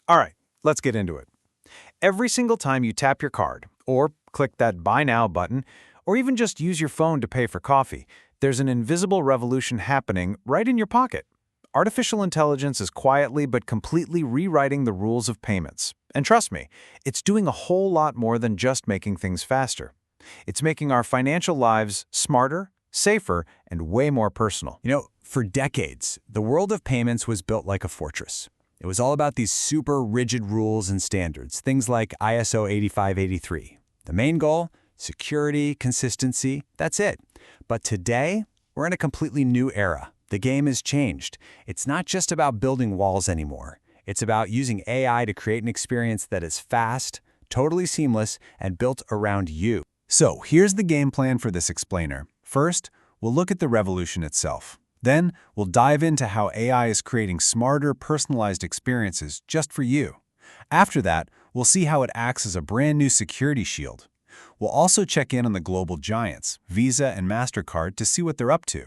All right, let's get into it. Every single time you tap your card, or click that Buy Now button, or even just use your phone to pay for coffee, there's an invisible revolution happening right in your pocket. Artificial intelligence is quietly but completely rewriting the rules of payments. And trust me, it's doing a whole lot more than just making things faster. It's making our financial lives smarter, safer, and way more personal. For decades, the world of payments was built like a fortress. It was all about these super rigid rules and standards, things like ISO 8583. The main goal? Security, consistency, that's it. But today, we're in a completely new era. The game has changed. It's not just about building walls anymore. It's about using AI to create an experience that is fast, totally seamless, and built around you. So here's the game plan for this explainer. First, we'll look at the revolution itself. Then, we'll dive into how AI is creating smarter, personalized experiences just for you. After that, we'll see how it acts as a brand new security shield. We'll also check in on the global giants, Visa and MasterCard, to see what they're up to.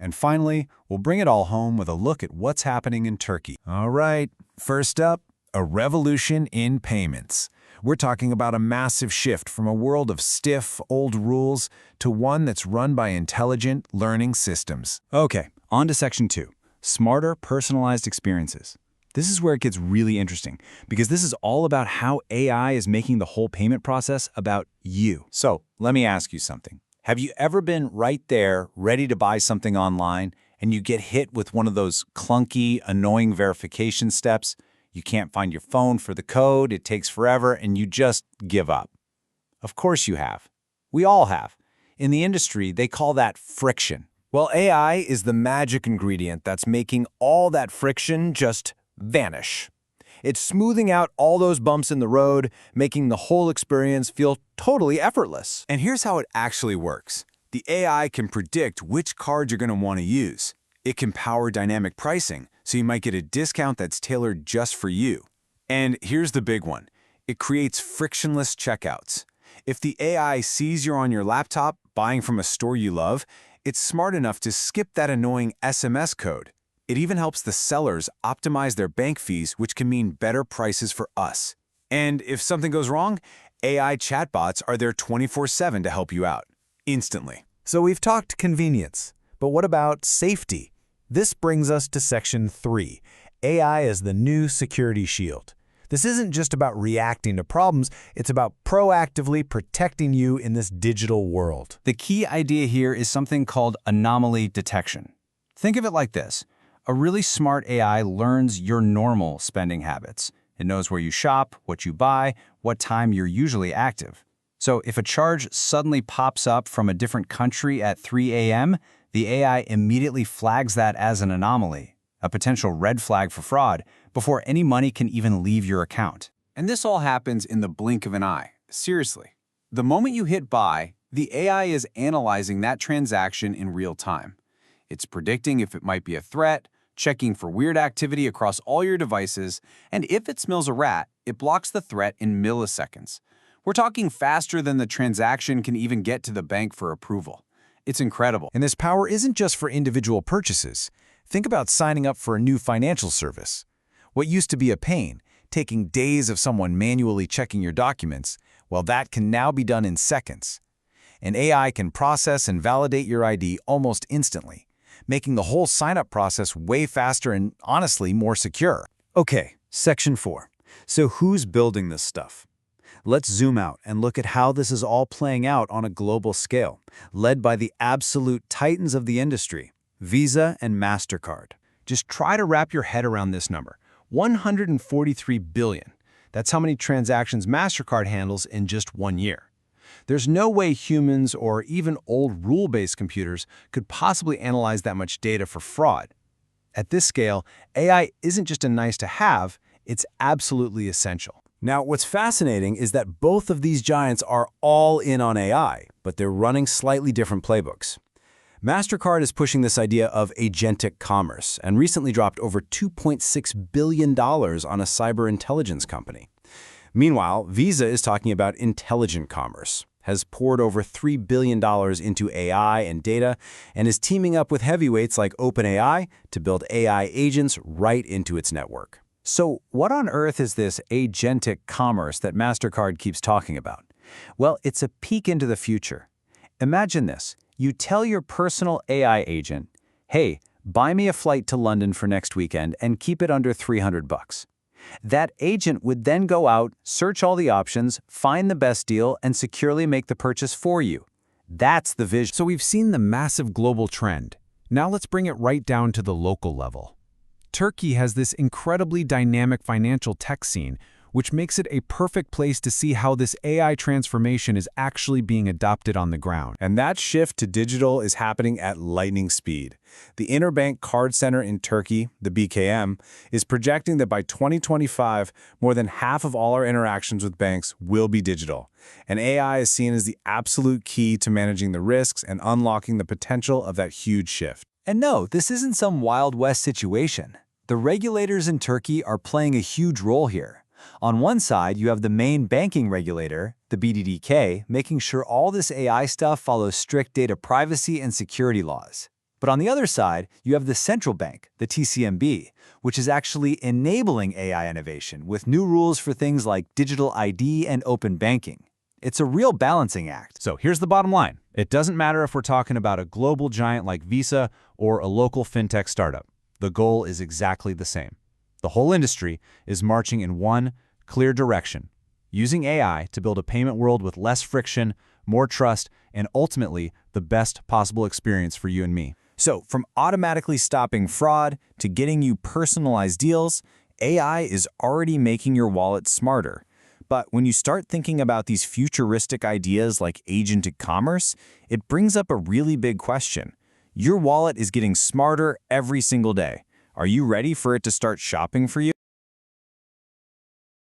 And finally, we'll bring it all home with a look at what's happening in Turkey. All right, first up, a revolution in payments. We're talking about a massive shift from a world of stiff, old rules to one that's run by intelligent, learning systems. Okay, on to Section 2, smarter, personalized experiences. This is where it gets really interesting, because this is all about how AI is making the whole payment process about you. So, let me ask you something. Have you ever been right there, ready to buy something online, and you get hit with one of those clunky, annoying verification steps? You can't find your phone for the code, it takes forever, and you just give up. Of course you have. We all have. In the industry, they call that friction. Well, AI is the magic ingredient that's making all that friction just vanish. It's smoothing out all those bumps in the road, making the whole experience feel totally effortless. And here's how it actually works. The AI can predict which card you're going to want to use. It can power dynamic pricing, so you might get a discount that's tailored just for you. And here's the big one. It creates frictionless checkouts. If the AI sees you're on your laptop buying from a store you love, it's smart enough to skip that annoying SMS code. It even helps the sellers optimize their bank fees, which can mean better prices for us. And if something goes wrong, AI chatbots are there 24/7 to help you out, instantly. So we've talked convenience, but what about safety? This brings us to Section 3, AI as the new security shield. This isn't just about reacting to problems, it's about proactively protecting you in this digital world. The key idea here is something called anomaly detection. Think of it like this. A really smart AI learns your normal spending habits. It knows where you shop, what you buy, what time you're usually active. So if a charge suddenly pops up from a different country at 3 a.m., the AI immediately flags that as an anomaly, a potential red flag for fraud, before any money can even leave your account. And this all happens in the blink of an eye. Seriously. The moment you hit buy, the AI is analyzing that transaction in real time. It's predicting if it might be a threat, checking for weird activity across all your devices, and if it smells a rat, it blocks the threat in milliseconds. We're talking faster than the transaction can even get to the bank for approval. It's incredible. And this power isn't just for individual purchases. Think about signing up for a new financial service. What used to be a pain, taking days of someone manually checking your documents, well, that can now be done in seconds. And AI can process and validate your ID almost instantly, making the whole sign-up process way faster and, honestly, more secure. Okay, Section 4. So who's building this stuff? Let's zoom out and look at how this is all playing out on a global scale, led by the absolute titans of the industry, Visa and MasterCard. Just try to wrap your head around this number, 143 billion. That's how many transactions MasterCard handles in just 1 year. There's no way humans or even old rule-based computers could possibly analyze that much data for fraud. At this scale, AI isn't just a nice-to-have, it's absolutely essential. Now, what's fascinating is that both of these giants are all in on AI, but they're running slightly different playbooks. MasterCard is pushing this idea of agentic commerce and recently dropped over $2.6 billion on a cyber intelligence company. Meanwhile, Visa is talking about intelligent commerce, has poured over $3 billion into AI and data, and is teaming up with heavyweights like OpenAI to build AI agents right into its network. So what on earth is this agentic commerce that MasterCard keeps talking about? Well, it's a peek into the future. Imagine this. You tell your personal AI agent, hey, buy me a flight to London for next weekend and keep it under $300. That agent would then go out, search all the options, find the best deal, and securely make the purchase for you. That's the vision. So we've seen the massive global trend. Now let's bring it right down to the local level. Turkey has this incredibly dynamic financial tech scene, which makes it a perfect place to see how this AI transformation is actually being adopted on the ground. And that shift to digital is happening at lightning speed. The Interbank Card Center in Turkey, the BKM, is projecting that by 2025, more than half of all our interactions with banks will be digital. And AI is seen as the absolute key to managing the risks and unlocking the potential of that huge shift. And no, this isn't some Wild West situation. The regulators in Turkey are playing a huge role here. On one side, you have the main banking regulator, the BDDK, making sure all this AI stuff follows strict data privacy and security laws. But on the other side, you have the central bank, the TCMB, which is actually enabling AI innovation with new rules for things like digital ID and open banking. It's a real balancing act. So here's the bottom line. It doesn't matter if we're talking about a global giant like Visa or a local fintech startup. The goal is exactly the same. The whole industry is marching in one clear direction, using AI to build a payment world with less friction, more trust, and ultimately the best possible experience for you and me. So, from automatically stopping fraud to getting you personalized deals, AI is already making your wallet smarter. But when you start thinking about these futuristic ideas like agentic commerce, it brings up a really big question. Your wallet is getting smarter every single day. Are you ready for it to start shopping for you?